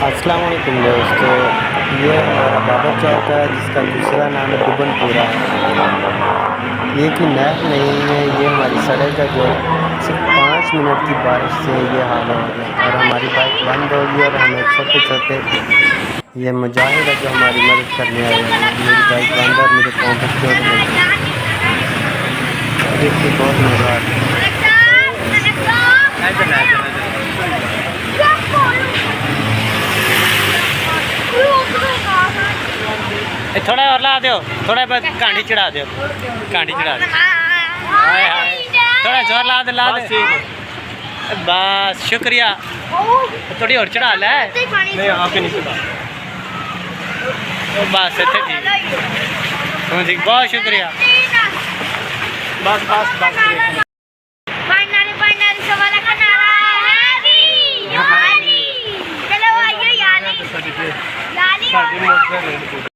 अस्सलाम वालेकुम दोस्तों। ये हमारा बाबर चौक है जिसका दूसरा नाम है दुबनपुरा है। ये कि नहर नहीं है, ये हमारी सड़क है जो सिर्फ 5 मिनट की बारिश से ये हाल हो गया और हमारी बाइक बंद होगी और हमें छोटे छोटे ये मुजाहिद है जो हमारी मदद करने आए हैं। मेरी बाइक बंद है और मेरे पाँव पर चोट लगी। देखिए बहुत मज़ा आता है। थोड़ा और ला दो, थोड़ा बस कांडी चढ़ा दो, कांडी चढ़ा दो। हाय हाय, थोड़ा जोर ला दे, ला दे। बस शुक्रिया। थोड़ी और चढ़ा ले। नहीं आपके नहीं चढ़ा। बस इतने ठीक। जी बहुत शुक्रिया। बस बस बस। चलो आइए यार।